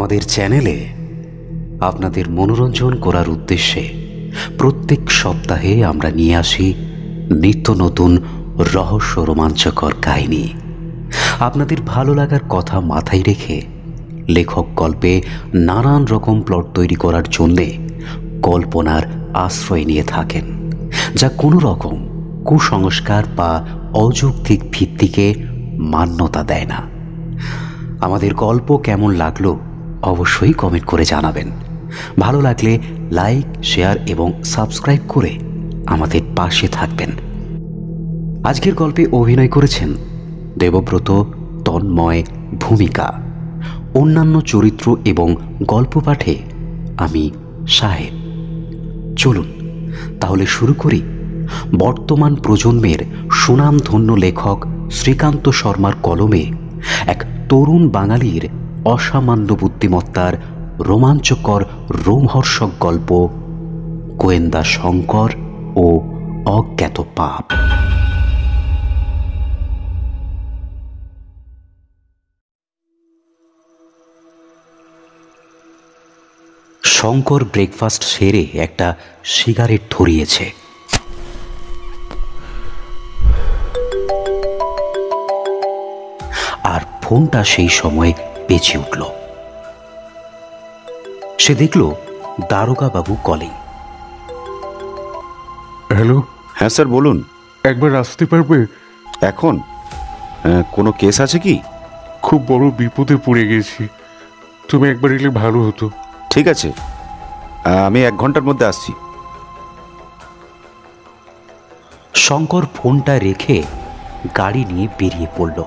আমাদের চ্যানেলে আপনাদের মনোরঞ্জন করার উদ্দেশ্যে প্রত্যেক সপ্তাহে আমরা নিয়ে আসি নিত্য নতুন রহস্য রোমাঞ্চকর কাহিনী। আপনাদের ভালো লাগার কথা মাথায় রেখে লেখক গল্পে নানান রকম প্লট তৈরি করার জন্যে কল্পনার আশ্রয় নিয়ে থাকেন, যা কোনো রকম কুসংস্কার বা অযৌক্তিক ভিত্তিকে মান্যতা দেয় না। আমাদের গল্প কেমন লাগলো অবশ্যই কমেন্ট করে জানাবেন। ভালো লাগলে লাইক, শেয়ার এবং সাবস্ক্রাইব করে আমাদের পাশে থাকবেন। আজকের গল্পে অভিনয় করেছেন দেবব্রত, তন্ময়, ভূমিকা। অন্যান্য চরিত্র এবং গল্প পাঠে আমি সাহেব। চলুন তাহলে শুরু করি বর্তমান প্রজন্মের সুনামধন্য লেখক শ্রীকান্ত শর্মার কলমে এক তরুণ বাঙালির অসামান্য বুদ্ধিমত্তার রোমাঞ্চকর রোমহর্ষক গল্প গোয়েন্দা শঙ্কর ও অজ্ঞাত পাপ। শঙ্কর ব্রেকফাস্ট সেরে একটা সিগারেট ধরিয়েছে। আর ফোনটা সেই সময় বেঁচে উঠল। সে দেখল দারোগা বাবু কলিং। হ্যালো। হ্যাঁ স্যার বলুন। একবার আসতে পারবে এখন? কোনো কেস আছে কি? খুব বড় বিপদে পড়ে গেছি, তুমি একবার এলে ভালো হতো। ঠিক আছে, আমি 1 ঘন্টার মধ্যে আসছি। শঙ্কর ফোনটা রেখে গাড়ি নিয়ে বেরিয়ে পড়ল।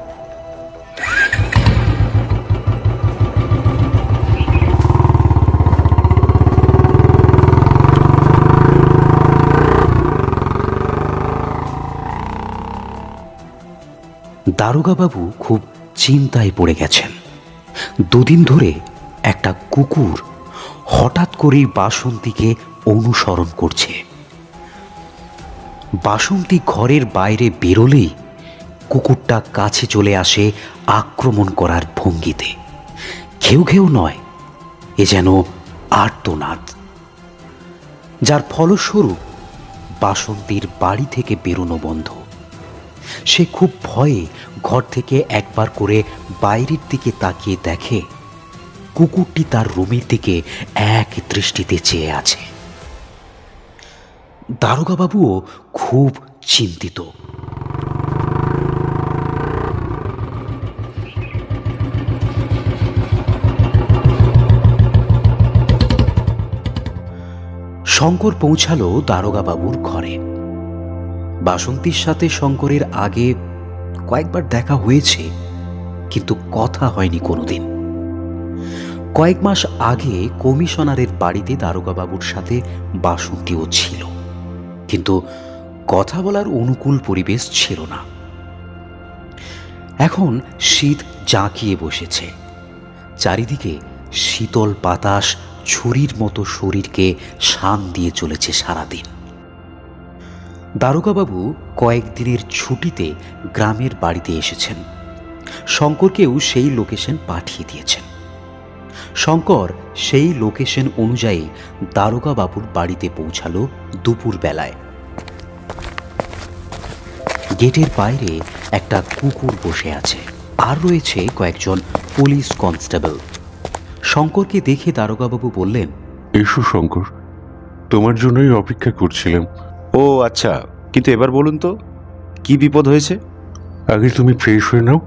দারোগাবাবু খুব চিন্তায় পড়ে গেছেন। দুদিন ধরে একটা কুকুর হঠাৎ করেই বাসন্তীকে অনুসরণ করছে। বাসন্তী ঘরের বাইরে বেরোলেই কুকুরটা কাছে চলে আসে আক্রমণ করার ভঙ্গিতে। ঘেউ ঘেউ নয়, এ যেন আর্তনাদ, যার ফলস্বরূপ বাসন্তীর বাড়ি থেকে বেরোনো বন্ধ। সে খুব ভয়ে ঘর থেকে একবার করে বাইরের দিকে তাকিয়ে দেখে কুকুরটি তার রুমের দিকে এক দৃষ্টিতে চেয়ে আছে। দারোগাবাবুও খুব চিন্তিত। শঙ্কর পৌঁছালো দারোগাবাবুর ঘরে। বাসন্তীর সাথে শঙ্করের আগে কয়েকবার দেখা হয়েছে, কিন্তু কথা হয়নি কোনোদিন। কয়েক মাস আগে কমিশনারের বাড়িতে দারোগাবাবুর সাথে বাসন্তীও ছিল, কিন্তু কথা বলার অনুকূল পরিবেশ ছিল না। এখন শীত জাঁকিয়ে বসেছে, চারিদিকে শীতল বাতাস ছুরির মতো শরীরকে শান দিয়ে চলেছে সারাদিন। দারোগাবাবু কয়েকদিনের ছুটিতে গ্রামের বাড়িতে এসেছেন। শঙ্করকেও সেই লোকেশন পাঠিয়ে দিয়েছেন। শঙ্কর সেই লোকেশন অনুযায়ী দারোগাবাবুর বাড়িতে পৌঁছালো দুপুর বেলায়। গেটের বাইরে একটা কুকুর বসে আছে, আর রয়েছে কয়েকজন পুলিশ কনস্টেবল। শঙ্করকে দেখে দারোগাবাবু বললেন, এসো শঙ্কর, তোমার জন্যই অপেক্ষা করছিলাম। ও আচ্ছা, কিন্তু এবার বলুন তো কি বিপদ হয়েছে? আগে তুমি ফ্রেশ হয়ে নাও,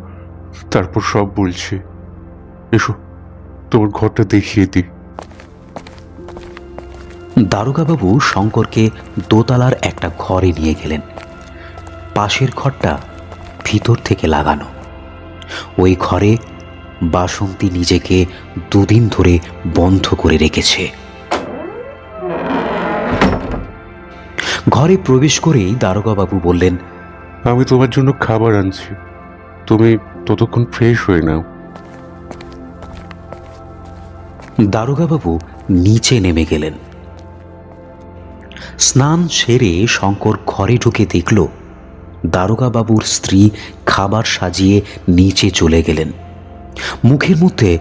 তারপর সব বলছি। এসো, তোমার ঘরটা দেখিয়ে দিই। দারোগাবাবু শঙ্করকে দোতলার একটা ঘরে নিয়ে গেলেন। পাশের ঘরটা ভিতর থেকে লাগানো। ওই ঘরে বাসন্তী নিজেকে দুদিন ধরে বন্ধ করে রেখেছে। ঘরে প্রবেশ করেই দারোগাবাবু বললেন, আমি তোমার জন্য খাবার আনছি, তুমি ততক্ষণ ফ্রেশ হয়ে নাও। দারোগাবাবু নিচে নেমে গেলেন। স্নান সেরে শঙ্কর ঘরে ঢুকে দেখল দারোগাবাবুর স্ত্রী খাবার সাজিয়ে নিচে চলে গেলেন। মুখের মধ্যে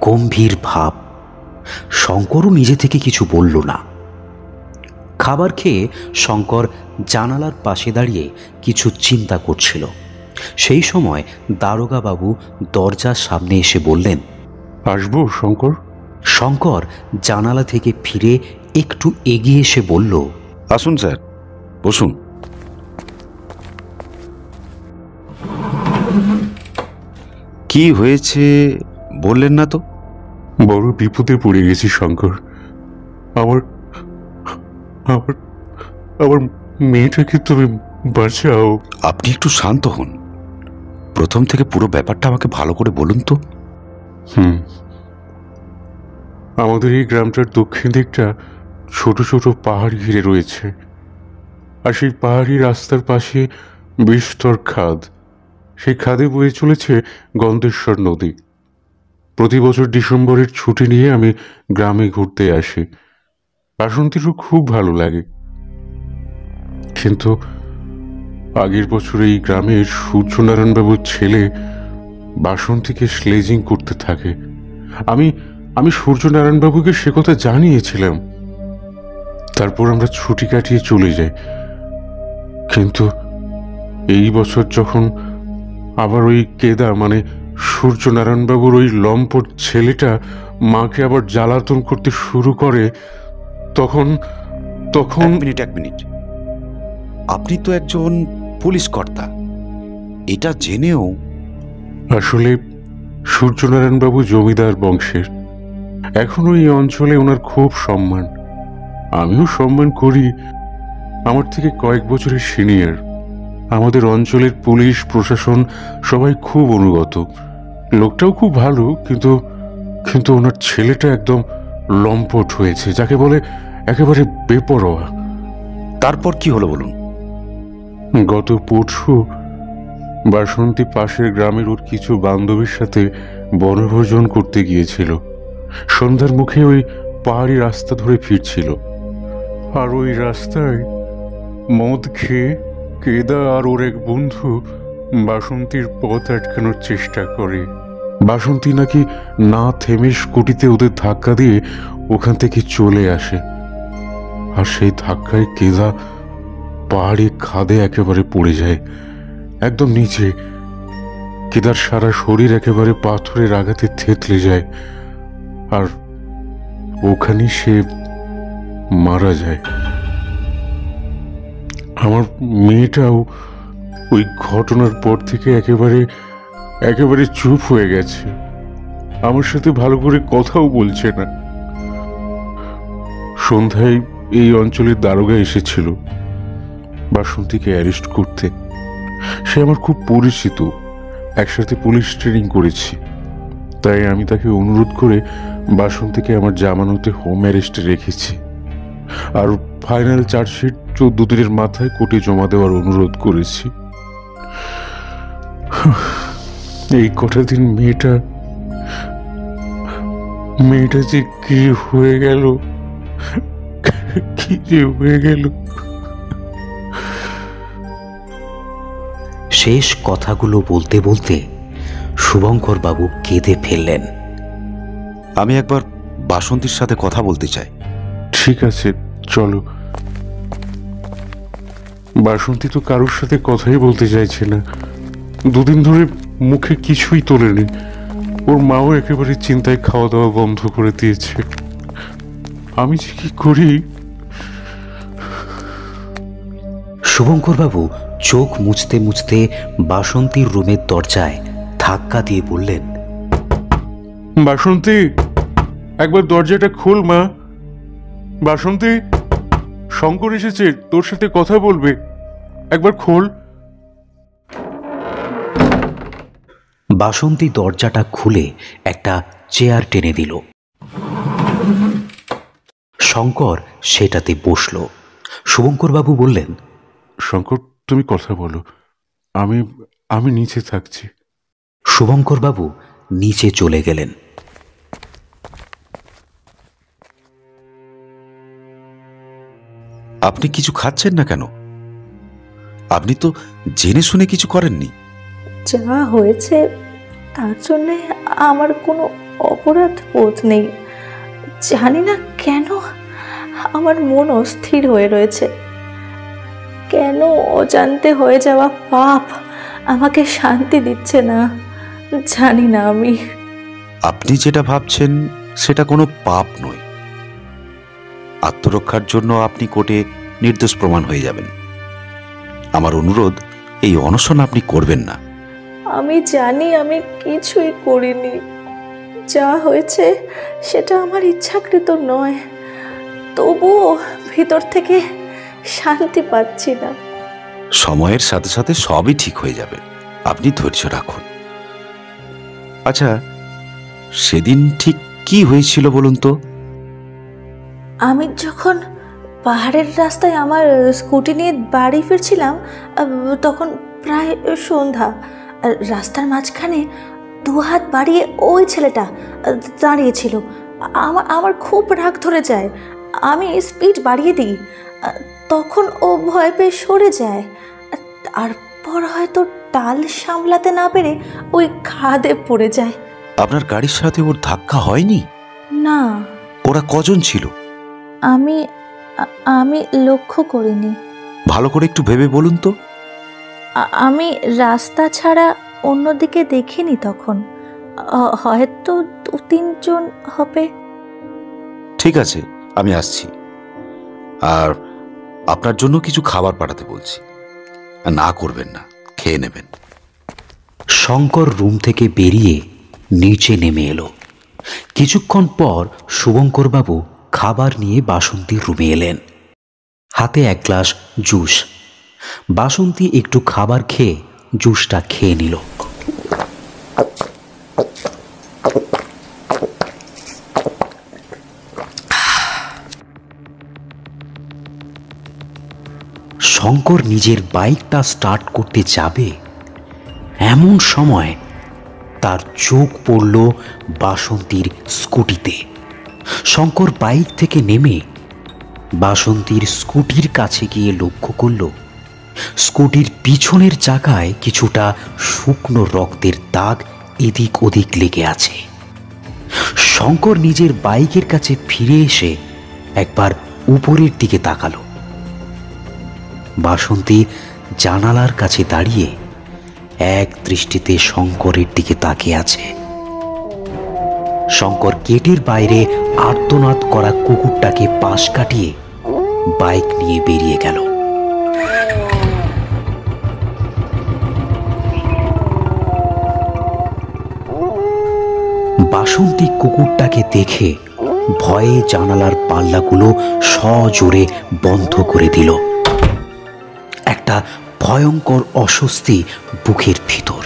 গম্ভীর ভাব। শঙ্করও নিজে থেকে কিছু বলল না। খাবার খেয়ে শঙ্কর জানালার পাশে দাঁড়িয়ে কিছু চিন্তা করছিল। সেই সময় দারোগা বাবু দরজার সামনে এসে বললেন, আসবো শঙ্কর? শঙ্কর জানালা থেকে ফিরে একটু এগিয়ে এসে বলল, আসুন স্যার, বসুন। কি হয়েছে বললেন না তো? বড় বিপদে পড়ে গেছি শঙ্কর। আমার আমার আমার মেয়েটাকে তুমি বাঁচাও। আপনি একটু শান্ত হন। প্রথম থেকে পুরো ব্যাপারটা আমাকে ভালো করে বলুন তো। আমাদের এই গ্রামটার দক্ষিণ দিকটা ছোট ছোট পাহাড় ঘিরে রয়েছে, আর সেই পাহাড়ি রাস্তার পাশে বিস্তর খাদ। সেই খাদে বয়ে চলেছে গন্ধেশ্বর নদী। প্রতি বছর ডিসেম্বরের ছুটি নিয়ে আমি গ্রামে ঘুরতে আসি। বাসন্তীরও খুব ভালো লাগে। কিন্তু আগের বছর এই গ্রামের সূর্যনারায়ণবাবুর ছেলে বাসন্তীকে স্লেজিং করতে থাকে। আমি আমি সূর্যনারায়ণবাবুকে সে কথা জানিয়েছিলাম। তারপর আমরা ছুটি কাটিয়ে চলে যাই। কিন্তু এই বছর যখন আবার ওই কেদা মানে সূর্যনারায়ণবাবুর ওই লম্পট ছেলেটা মাকে আবার জ্বালাতন করতে শুরু করে, তখন তখন এক মিনিট। আপনি তো একজন পুলিশ কর্তা, এটা জেনেও? আসলে সূর্যনারায়ণবাবু জমিদার বংশের। এখনো এই অঞ্চলে ওনার খুব সম্মান। আমিও সম্মান করি। আমার থেকে কয়েক বছরের সিনিয়র। আমাদের অঞ্চলের পুলিশ প্রশাসন সবাই খুব অনুগত। লোকটাও খুব ভালো, কিন্তু কিন্তু ওনার ছেলেটা একদম লম্পট হয়েছে, যাকে বলে একেবারে বেপরোয়া। তারপর কি হলো বলুন। গত পরশু বাসন্তী পাশের গ্রামের ওর কিছু বান্ধবীর সাথে বনভোজন করতে গিয়েছিল। সন্ধ্যার মুখে ওই পাহাড়ি রাস্তা ধরে ফিরছিল, আর ওই রাস্তায় মদ খেয়ে কেদা আর ওর এক বন্ধু বাসন্তীর পথ আটকানোর চেষ্টা করে। বাসন্তী নাকি না থেমে স্কুটিতে ওদের ধাক্কা দিয়ে ওখান থেকে চলে আসে, আর সেই ধাক্কায় কেদা পাহাড়ি খাদে একেবারে পড়ে যায়, একদম নিচে। কেদার সারা শরীর একেবারে পাথরের আঘাতে থেতলে যায়, আর ওখানেই সে মারা যায়। আমার মেয়েটাও ওই ঘটনার পর থেকে একেবারে চুপ হয়ে গেছে। আমার সাথে ভালো করে কথাও বলছে না। সন্ধ্যায় এই অঞ্চলের দারোগা এসেছিল বাসন্তীকে অ্যারেস্ট করতে। সে আমার খুব পরিচিত, একসাথে পুলিশ ট্রেনিং করেছি। তাই আমি তাকে অনুরোধ করে বাসন্তীকে আমার জামানতে হোম অ্যারেস্টে রেখেছি, আর ফাইনাল চার্জশিট 14 দিনের মাথায় কোর্টে জমা দেওয়ার অনুরোধ করেছি। এই কটা দিন মেয়েটা যে কি হয়ে গেল, কি যে হয়ে গেল। শেষ কথাগুলো বলতে বলতে শুভঙ্কর বাবু কেঁদে ফেললেন। আমি একবার বাসন্তীর সাথে কথা বলতে চাই। ঠিক আছে, চলো। বাসন্তী তো কারোর সাথে কথাই বলতে চাইছে না। দুদিন ধরে মুখে কিছুই তোলেনি। ওর মাও একেবারে চিন্তায় খাওয়া দাওয়া বন্ধ করে দিয়েছে। আমি যে কি করি। শুভঙ্কর বাবু চোখ মুছতে মুছতে বাসন্তীর রুমের দরজায় ধাক্কা দিয়ে বললেন, বাসন্তী, একবার দরজাটা খোল মা। বাসন্তী, শঙ্কর এসেছে, তোর সাথে কথা বলবে, একবার খোল। বাসন্তী দরজাটা খুলে একটা চেয়ার টেনে দিল। শঙ্কর সেটাতে বসল। শুভঙ্কর বাবু বললেন, শঙ্কর, তুমি কথা বলো, আমি নিচে থাকছি। শুভঙ্কর বাবু নিচে চলে গেলেন। আপনি কিছু খাচ্ছেন না কেন? আপনি তো জেনে শুনে কিছু করেননি। যা হয়েছে তার জন্যে আমার কোনো অপরাধ বোধ নেই। জানি না কেন আমার মন অস্থির হয়ে রয়েছে। কেন অজান্তে হয়ে যাওয়া পাপ আমাকে শান্তি দিচ্ছে না, জানি না আমি। আপনি যেটা ভাবছেন সেটা কোনো পাপ নয়। আত্মরক্ষার জন্য আপনি কোর্টে নির্দোষ প্রমাণ হয়ে যাবেন। আমার অনুরোধ, এই অনশন আপনি করবেন না। আমি জানি আমি কিছুই করিনি। যা হয়েছে সেটা আমার ইচ্ছাকৃত নয়, তবুও ভিতর থেকে শান্তি পাচ্ছি না। সময়ের সাথে সাথে সবই ঠিক হয়ে যাবে, আপনি ধৈর্য রাখুন। আচ্ছা, সেদিন ঠিক কি হয়েছিল বলুন তো? আমি যখন পাহাড়ের রাস্তায় আমার স্কুটি নিয়ে বাড়ি ফিরছিলাম, তখন প্রায় সন্ধ্যা। রাস্তার মাঝখানে দুহাত বাড়িয়ে ওই ছেলেটা দাঁড়িয়েছিল। আমার খুব রাগ ধরে যায়। আমি স্পিড বাড়িয়ে দিই, তখন ও ভয় পেয়ে সরে যায়। তারপর হয়তো টাল সামলাতে না পেরে ওই খাদে পড়ে যায়। আপনার গাড়ির সাথে ওর ধাক্কা হয়নি? না। ওরা কজন ছিল? আমি লক্ষ্য করিনি। ভালো করে একটু ভেবে বলুন তো। আমি রাস্তা ছাড়া অন্যদিকে দেখিনি তখন। হয়তো 2-3 জন হবে। ঠিক আছে, আমি আসছি। আর আপনার জন্য কিছু খাবার পাঠাতে বলছি। না করবেন না, খেয়ে নেবেন। শঙ্কর রুম থেকে বেরিয়ে নিচে নেমে এলো। কিছুক্ষণ পর শুভঙ্করবাবু খাবার নিয়ে বাসন্তীর রুমে এলেন। হাতে এক গ্লাস জুস। বাসন্তী একটু খাবার খেয়ে জুসটা খেয়ে নিল। শঙ্কর নিজের বাইকটা স্টার্ট করতে যাবে, এমন সময় তার চোখ পড়ল বাসন্তীর স্কুটিতে। শঙ্কর বাইক থেকে নেমে বাসন্তীর স্কুটির কাছে গিয়ে লক্ষ্য করল স্কুটির পিছনের চাকায় কিছুটা শুকনো রক্তের দাগ এদিক ওদিক লেগে আছে। শঙ্কর নিজের বাইকের কাছে ফিরে এসে একবার উপরের দিকে তাকালো। বাসন্তী জানালার কাছে দাঁড়িয়ে এক দৃষ্টিতে শঙ্করের দিকে তাকিয়ে আছে। শঙ্কর গেটের বাইরে আর্তনাদ করা কুকুরটাকে পাশ কাটিয়ে বাইক নিয়ে বেরিয়ে গেল। বাসন্তী কুকুরটাকে দেখে ভয়ে জানালার পাল্লাগুলো সজোরে বন্ধ করে দিল। একটা ভয়ঙ্কর অস্বস্তি বুকের ভিতর।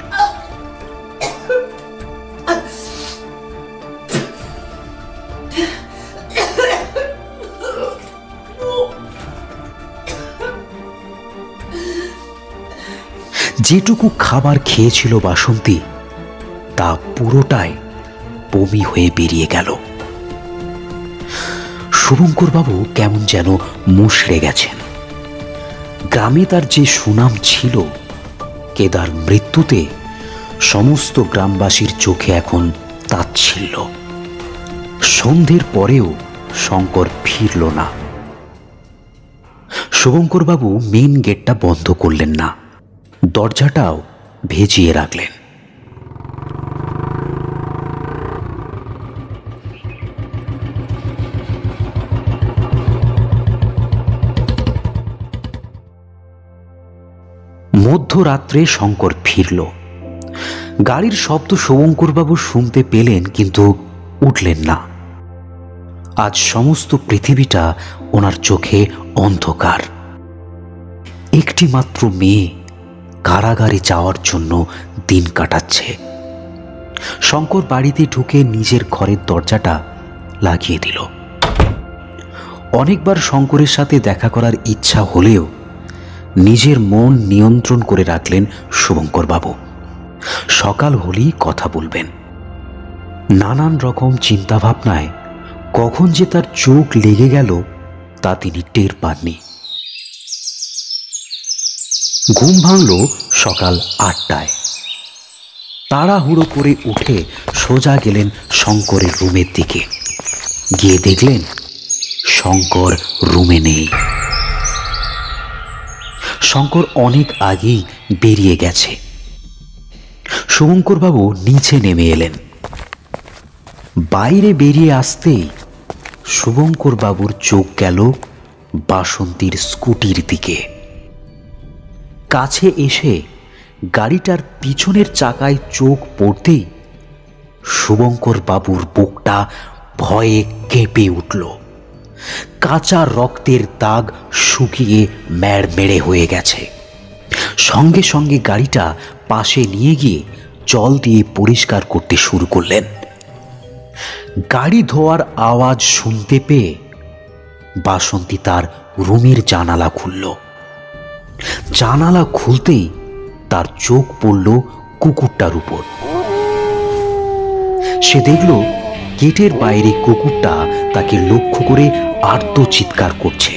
যেটুকু খাবার খেয়েছিল বাসন্তী, তা পুরোটাই বমি হয়ে বেরিয়ে গেল। শুভঙ্করবাবু কেমন যেন মুষড়ে গেছেন। গ্রামে তার যে সুনাম ছিল, কেদার মৃত্যুতে সমস্ত গ্রামবাসীর চোখে এখন তাচ্ছিল্য। সন্ধ্যের পরেও শঙ্কর ফিরল না। শুভঙ্করবাবু মেন গেটটা বন্ধ করলেন না, দরজাটাও ভেজিয়ে রাখলেন। মধ্যরাত্রে শঙ্কর ফিরল। গাড়ির শব্দ শুভঙ্করবাবু শুনতে পেলেন, কিন্তু উঠলেন না। আজ সমস্ত পৃথিবীটা ওনার চোখে অন্ধকার। একটি মাত্র মেয়ে কারাগারে যাওয়ার জন্য দিন কাটাচ্ছে। শঙ্কর বাড়িতে ঢুকে নিজের ঘরের দরজাটা লাগিয়ে দিল। অনেকবার শঙ্করের সাথে দেখা করার ইচ্ছা হলেও নিজের মন নিয়ন্ত্রণ করে রাখলেন শুভঙ্করবাবু। সকাল হলেই কথা বলবেন। নানান রকম চিন্তাভাবনায় কখন যে তার চোখ লেগে গেল তা তিনি টের পাননি। ঘুম ভাঙল সকাল 8টায়। তাড়াহুড়ো করে উঠে সোজা গেলেন শঙ্করের রুমের দিকে। গিয়ে দেখলেন শঙ্কর রুমে নেই। শঙ্কর অনেক আগেই বেরিয়ে গেছে। শুভঙ্করবাবু নিচে নেমে এলেন। বাইরে বেরিয়ে আসতেই শুভঙ্করবাবুর চোখ গেল বাসন্তীর স্কুটির দিকে। কাছে এসে গাড়িটার পিছনের চাকায় চোখ পড়তেই শুভঙ্করবাবুর বুকটা ভয়ে কেঁপে উঠল। কাঁচা রক্তের দাগ শুকিয়ে ম্যাড়মেড়ে হয়ে গেছে। সঙ্গে সঙ্গে গাড়িটা পাশে নিয়ে গিয়ে জল দিয়ে পরিষ্কার করতে শুরু করলেন। গাড়ি ধোয়ার আওয়াজ শুনতে পেয়ে বাসন্তী তার রুমের জানালা খুলল। জানালা খুলতেই তার চোখ পড়ল কুকুরটার উপর। সে দেখল গেটের বাইরে কুকুরটা তাকে লক্ষ্য করে আর্ত চিৎকার করছে।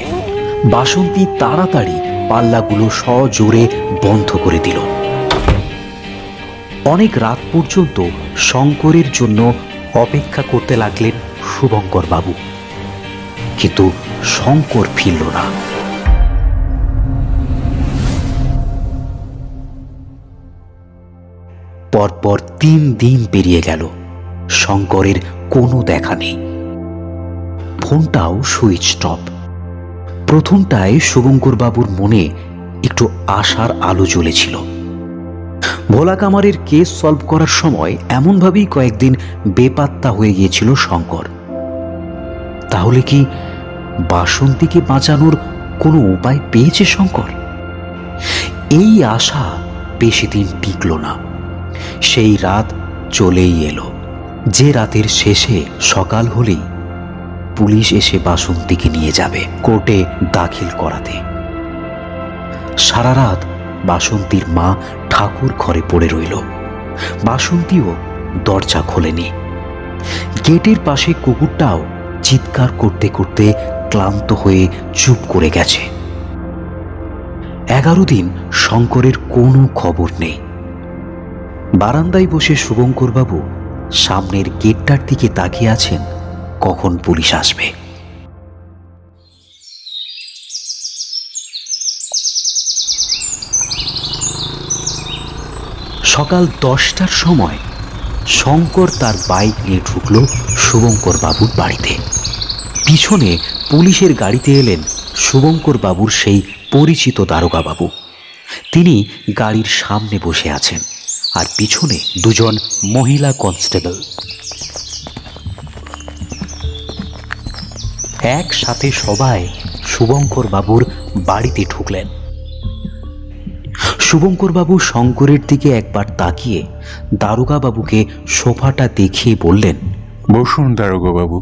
বাসন্তী তাড়াতাড়ি পাল্লাগুলো সজোরে বন্ধ করে দিল। অনেক রাত পর্যন্ত শঙ্করের জন্য অপেক্ষা করতে লাগলেন শুভঙ্করবাবু, কিন্তু শঙ্কর ফিরল না। পরপর 3 দিন পেরিয়ে গেল, শঙ্করের কোনো দেখা নেই। ফোনটাও সুইচ অফ। প্রথমটায় শুভঙ্করবাবুর মনে একটু আশার আলো জ্বলেছিল। ভোলা কামারের কেস সলভ করার সময় এমনভাবেই কয়েকদিন বেপাত্তা হয়ে গিয়েছিল শঙ্কর। তাহলে কি বাসন্তীকে বাঁচানোর কোনো উপায় পেয়েছে শঙ্কর? এই আশা বেশি দিন টিকল না। সেই রাত চলেই এলো, যে রাতের শেষে সকাল হলেই পুলিশ এসে বাসন্তীকে নিয়ে যাবে কোর্টে দাখিল করাতে। সারা রাত বাসন্তীর মা ঠাকুর ঘরে পড়ে রইল। বাসন্তীও দরজা খোলেনি। গেটের পাশে কুকুরটাও চিৎকার করতে করতে ক্লান্ত হয়ে চুপ করে গেছে। 11 দিন শঙ্করের কোনো খবর নেই। বারান্দায় বসে শুভঙ্করবাবু সামনের গেটটার দিকে তাকিয়ে আছেন কখন পুলিশ আসবে। সকাল 10টার সময় শঙ্কর তার বাইক নিয়ে ঢুকল শুভঙ্করবাবুর বাড়িতে। পিছনে পুলিশের গাড়িতে এলেন শুভঙ্করবাবুর সেই পরিচিত দারোগাবাবু। তিনি গাড়ির সামনে বসে আছেন, আর পিছনে 2জন মহিলা কনস্টেবল। একসাথে সবাই শুভঙ্করবাবুর বাড়িতে ঢুকলেন। শুভঙ্করবাবু শঙ্করের দিকে একবার তাকিয়ে দারোগাবাবুকে সোফাটা দেখিয়ে বললেন, বসুন দারোগাবাবু।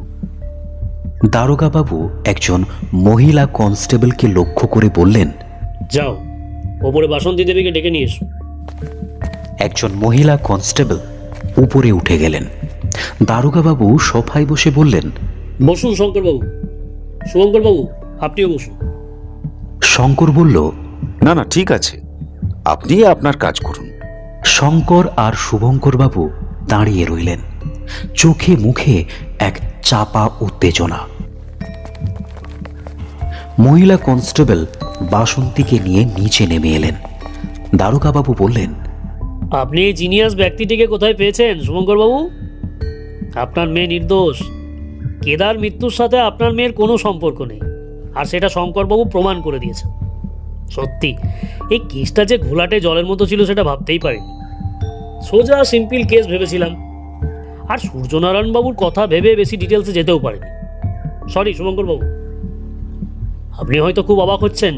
দারোগাবাবু একজন মহিলা কনস্টেবলকে লক্ষ্য করে বললেন, যাও ওপরে বাসন্তী দেবীকে ডেকে নিয়ে এসো। একজন মহিলা কনস্টেবল উপরে উঠে গেলেন। দারোগাবাবু সোফায় বসে বললেন, বসুন শঙ্করবাবু। শুভঙ্করবাবু আপনিও বসুন। শঙ্কর বলল, না না, ঠিক আছে, আপনি আপনার কাজ করুন। শঙ্কর আর শুভঙ্করবাবু দাঁড়িয়ে রইলেন, চোখে মুখে এক চাপা উত্তেজনা। মহিলা কনস্টেবল বাসন্তীকে নিয়ে নিচে নেমে এলেন। দারোগাবাবু বললেন, আপনি এই জিনিয়াস ব্যক্তিটিকে কোথায় পেয়েছেন শুভঙ্করবাবু? আপনার মেয়ে নির্দোষ। কেদার মৃত্যুর সাথে আপনার মেয়ের কোনো সম্পর্ক নেই, আর সেটা শঙ্করবাবু প্রমাণ করে দিয়েছেন। সত্যি এই কেসটা যে ঘোলাটে জলের মতো ছিল সেটা ভাবতেই পারিনি। সোজা সিম্পল কেস ভেবেছিলাম, আর সূর্যনারায়ণবাবুর কথা ভেবে বেশি ডিটেলসে যেতেও পারিনি। সরি শুভঙ্করবাবু, আপনি হয়তো খুব অবাক হচ্ছেন।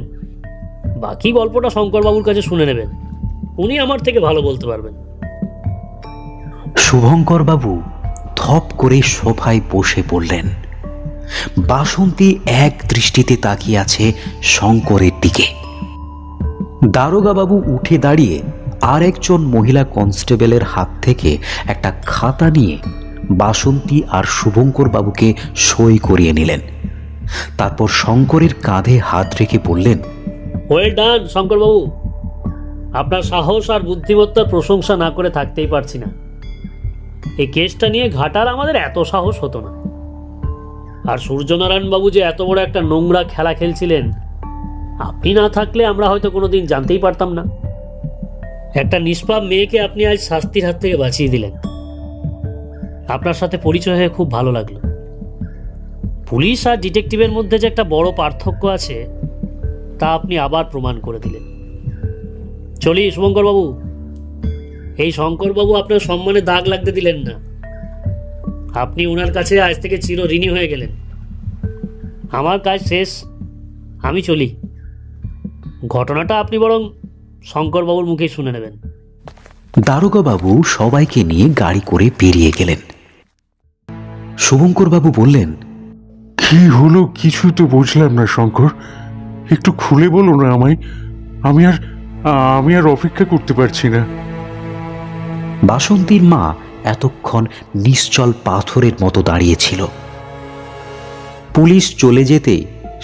বাকি গল্পটা শঙ্করবাবুর কাছে শুনে নেবেন, উনি আমার থেকে ভালো বলতে পারবেন। শুভঙ্করবাবু ধপ করে সোফায় বসে পড়লেন। বাসন্তী এক দৃষ্টিতে তাকিয়ে আছে শঙ্করের দিকে। দারোগাবাবু উঠে দাঁড়িয়ে আর একজন মহিলা কনস্টেবলের হাত থেকে একটা খাতা নিয়ে বাসন্তী আর শুভঙ্করবাবুকে সই করিয়ে নিলেন। তারপর শঙ্করের কাঁধে হাত রেখে বললেন, ওয়েল ডান শঙ্করবাবু, আপনার সাহস আর বুদ্ধিমত্তার প্রশংসা না করে থাকতেই পারছি না। এই কেসটা নিয়ে ঘাটার আমাদের এত সাহস হতো না। আর সূর্যনারায়ণ বাবু যে এত বড় একটা নোংরা খেলা খেলছিলেন, আপনি না থাকলে আমরা হয়তো কোনোদিন জানতেই পারতাম না। একটা নিষ্পাপ মেয়েকে আপনি আজ শাস্তির হাত থেকে বাঁচিয়ে দিলেন। আপনার সাথে পরিচয় হয়ে খুব ভালো লাগলো। পুলিশ আর ডিটেকটিভের মধ্যে যে একটা বড় পার্থক্য আছে তা আপনি আবার প্রমাণ করে দিলেন। চলি শুভঙ্করবাবু, এই শঙ্করবাবু আপনার সম্মানে দাগ লাগতে দিলেন না। আপনি ওনার কাছে আজ থেকে চির ঋণী হয়ে গেলেন। আমার কাজ শেষ, আমি চলি। ঘটনাটা আপনি বরং শঙ্করবাবুর মুখেই শুনে নেবেন। দারোগাবাবু সবাইকে নিয়ে গাড়ি করে বেরিয়ে গেলেন। শুভঙ্করবাবু বললেন, কি হলো কিছু তো বুঝলাম না শঙ্কর, একটু খুলে বলো না আমায়। আমি আর অপেক্ষা করতে পারছি না। বাসন্তীর মা এতক্ষণ নিশ্চল পাথরের মতো দাঁড়িয়েছিল। পুলিশ চলে যেতে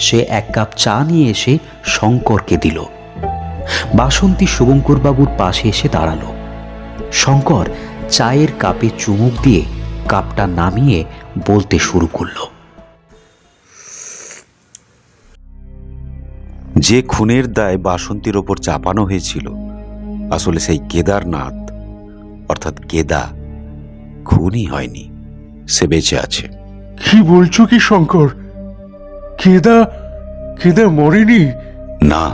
সে এক কাপ চা নিয়ে এসে শঙ্করকে দিল। বাসন্তী শুভঙ্করবাবুর পাশে এসে দাঁড়ালো। শঙ্কর চায়ের কাপে চুমুক দিয়ে কাপটা নামিয়ে বলতে শুরু করলো, যে খুনের দায় বাসন্তীর ওপর চাপানো হয়েছিল, আসলে সেই কেদারনাথ অর্থাৎ কেদা খুনই হয়নি, সে বেঁচে আছে। কি বলছো কি শঙ্কর? কেদা মরেনি? না,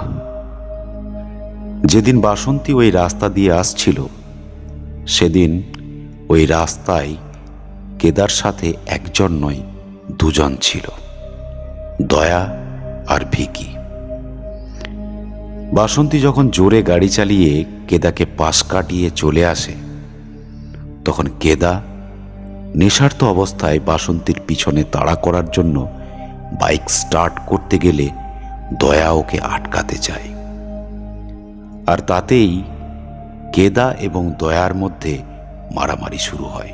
যেদিন বাসন্তী ওই রাস্তা দিয়ে আসছিল সেদিন ওই রাস্তায় কেদার সাথে একজন নয়, দুজন ছিল, দয়া আর ভিকি। বাসন্তী যখন জোরে গাড়ি চালিয়ে কেদাকে পাশ কাটিয়ে চলে আসে, তখন কেদা নেশার্ত অবস্থায় বাসন্তীর পিছনে তাড়া করার জন্য বাইক স্টার্ট করতে গেলে দয়া ওকে আটকাতে চায়। আর তাতেই কেদা এবং দয়ার মধ্যে মারামারি শুরু হয়।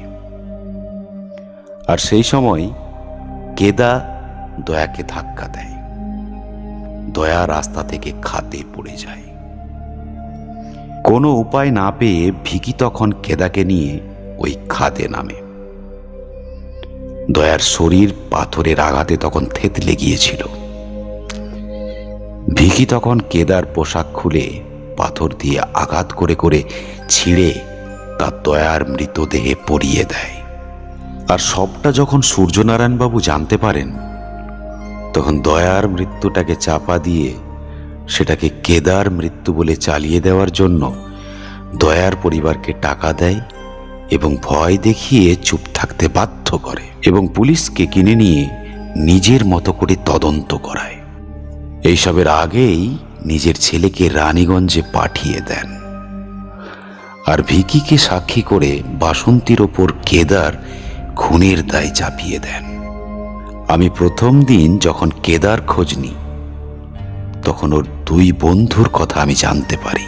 আর সেই সময় কেদা দয়াকে ধাক্কা দেয়। দয়া রাস্তা থেকে খাদে পড়ে যায়। কোনো উপায় না পেয়ে ভিকি তখন কেদাকে নিয়ে ওই খাদে নামে। দয়ার শরীর পাথরের আঘাতে তখন থেতলে গিয়েছিল। ভিকি তখন কেদার পোশাক খুলে পাথর দিয়ে আঘাত করে করে ছিঁড়ে তা দয়ার মৃতদেহে পরিয়ে দেয়। আর সবটা যখন সূর্যনারায়ণবাবু জানতে পারেন, তখন দয়ার মৃত্যুটাকে চাপা দিয়ে সেটাকে কেদার মৃত্যু বলে চালিয়ে দেওয়ার জন্য দয়ার পরিবারকে টাকা দেয় এবং ভয় দেখিয়ে চুপ থাকতে বাধ্য করে এবং পুলিশকে কিনে নিয়ে নিজের মতো করে তদন্ত করায়। এইসবের আগেই নিজের ছেলেকে রানীগঞ্জে পাঠিয়ে দেন আর ভিকিকে সাক্ষী করে বাসন্তীর ওপর কেদার খুনের দায় চাপিয়ে দেন। আমি প্রথম দিন যখন কেদার খোঁজ নিই, তখন ওর দুই বন্ধুর কথা আমি জানতে পারি।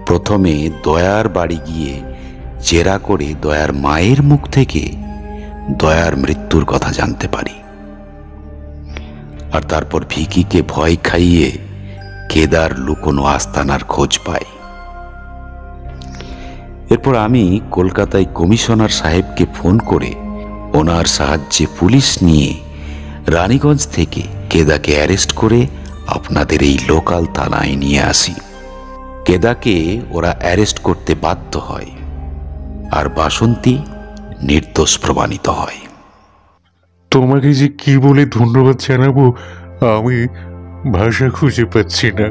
প্রথমে দয়ার বাড়ি গিয়ে জেরা করে দয়ার মায়ের মুখ থেকে দয়ার মৃত্যুর কথা জানতে পারি। আর তারপর ভিকিকে ভয় খাইয়ে কেদার লুকোনো আস্তানার খোঁজ পাই। এরপর আমি কলকাতায় কমিশনার সাহেবকে ফোন করে ওনার সাহায্যে পুলিশ নিয়ে রানীগঞ্জ থেকে কেদাকে অ্যারেস্ট করে আপনাদের এই লোকাল থানায় নিয়ে আসি। কেদাকে ওরা অ্যারেস্ট করতে বাধ্য হয় আর বাসন্তী নির্দোষ প্রমাণিত হয়। তোমাকে যে কি বলে ধন্যবাদ জানাবো আমি ভাষা খুঁজে পাচ্ছি না।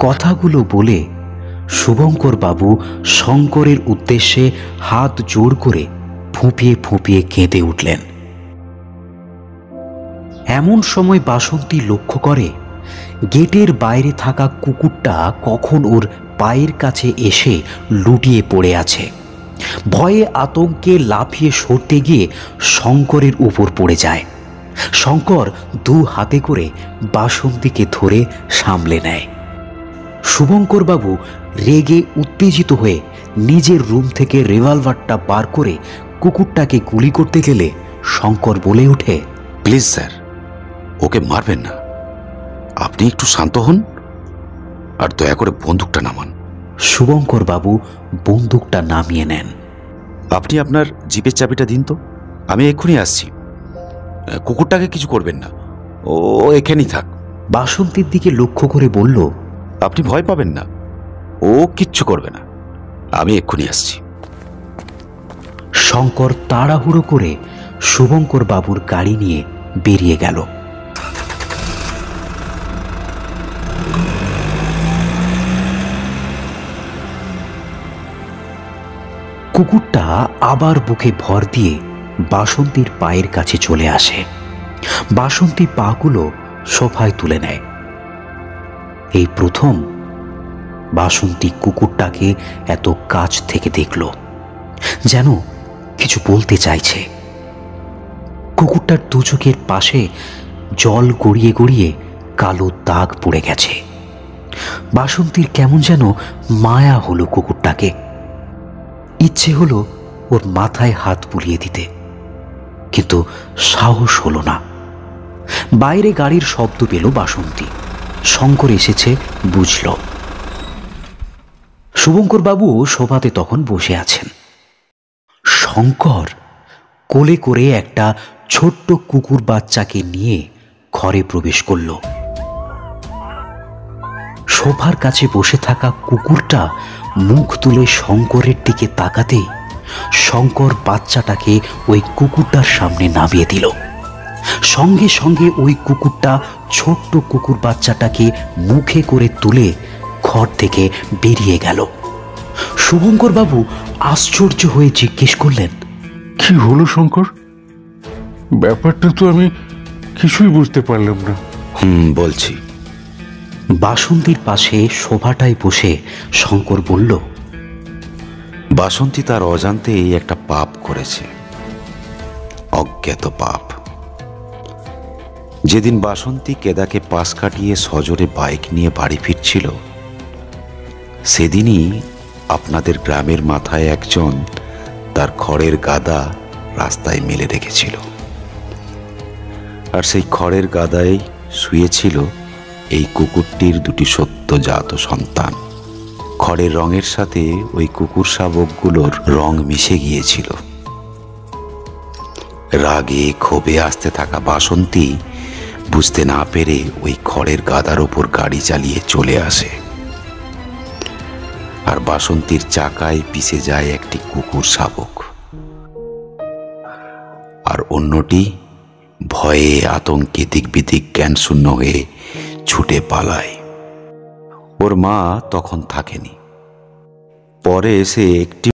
কথাগুলো বলে শুভঙ্কর বাবু শঙ্করের উদ্দেশ্যে হাত জোড় করে ফুঁপিয়ে ফুঁপিয়ে কেঁদে উঠলেন। এমন সময় বাসন্তী লক্ষ্য করে গেটের বাইরে থাকা কুকুরটা কখন ওর পায়ের কাছে এসে লুটিয়ে পড়ে আছে। ভয়ে আতঙ্কে লাফিয়ে সরতে গিয়ে শঙ্করের উপর পড়ে যায়। শঙ্কর দু হাতে করে বাসন্তীকে ধরে সামলে নেয়। শুভঙ্করবাবু রেগে উত্তেজিত হয়ে নিজের রুম থেকে রিভলভারটা বার করে কুকুরটাকে গুলি করতে গেলে শঙ্কর বলে ওঠে, প্লিজ স্যার, ওকে মারবেন না। আপনি একটু শান্ত হন আর দয়া করে বন্দুকটা নামান। শুভঙ্কর বাবু বন্দুকটা নামিয়ে নেন। আপনি আপনার জিপের চাবিটা দিন তো, আমি এক্ষুনি আসছি। কুকুরটাকে কিছু করবেন না, ও এখানেই থাক। বাসন্তীর দিকে লক্ষ্য করে বলল, আপনি ভয় পাবেন না, ও কিচ্ছু করবে না, আমি এক্ষুনি আসছি। শঙ্কর তাড়াহুড়ো করে শুভঙ্কর বাবুর গাড়ি নিয়ে বেরিয়ে গেল। কুকুরটা আবার বুকে ভর দিয়ে বাসন্তীর পায়ের কাছে চলে আসে। বাসন্তী পাগুলো সোফায় তুলে নেয়। এই প্রথম বাসন্তী কুকুরটাকে এত কাছ থেকে দেখল, যেন কিছু বলতে চাইছে। কুকুরটার দু চোখের পাশে জল গড়িয়ে গড়িয়ে কালো দাগ পড়ে গেছে। বাসন্তীর কেমন যেন মায়া হলো কুকুরটাকে। ইচ্ছে হলো ওর মাথায় হাত বুলিয়ে দিতে, কিন্তু সাহস হলো না। বাইরে গাড়ির শব্দ পেল বাসন্তী। শঙ্কর এসেছে বুঝল। শুভঙ্কর বাবু সোফাতে তখন বসে আছেন। শঙ্কর কোলে করে একটা ছোট্ট কুকুর বাচ্চাকে নিয়ে ঘরে প্রবেশ করল। সোফার কাছে বসে থাকা কুকুরটা মুখ তুলে শঙ্করের দিকে তাকাতেই শঙ্কর বাচ্চাটাকে ওই কুকুরটার সামনে নামিয়ে দিল। সঙ্গে সঙ্গে ওই কুকুরটা ছোট্ট কুকুর বাচ্চাটাকে মুখে করে তুলে ঘর থেকে বেরিয়ে গেল। শুভঙ্কর বাবু আশ্চর্য হয়ে জিজ্ঞেস করলেন, কি হলো শঙ্কর? ব্যাপারটা তো আমি কিছুই বুঝতে পারলাম না। বলছি। বাসন্তীর পাশে সোফাটায় বসে শঙ্কর বলল, বাসন্তী তার অজান্তেই একটা পাপ করেছে, অজ্ঞাত পাপ। যেদিন বাসন্তী কেদাকে পাশ কাটিয়ে সজোরে বাইক নিয়ে বাড়ি ফিরছিল, সেদিনই আপনাদের গ্রামের মাথায় একজন তার খড়ের গাদা রাস্তায় মেলে রেখেছিল, আর সেই খড়ের গাদায় শুয়েছিল এই কুকুরটির দুটি সদ্যজাত সন্তান। খড়ের রঙের সাথে ওই কুকুর শাবকগুলোর রং মিশে গিয়েছিল। রাগে ক্ষোভে আসতে থাকা বাসন্তী বুঝতে না পেরে ওই খড়ের গাদার ওপর গাড়ি চালিয়ে চলে আসে, আর বাসন্তীর চাকায় পিষে যায় একটি কুকুর শাবক, আর অন্যটি ভয়ে আতঙ্কে দিকবিদিক জ্ঞানশূন্য হয়ে ছুটে পালায়। ওর মা তখন থাকেনি, পরে এসে একটি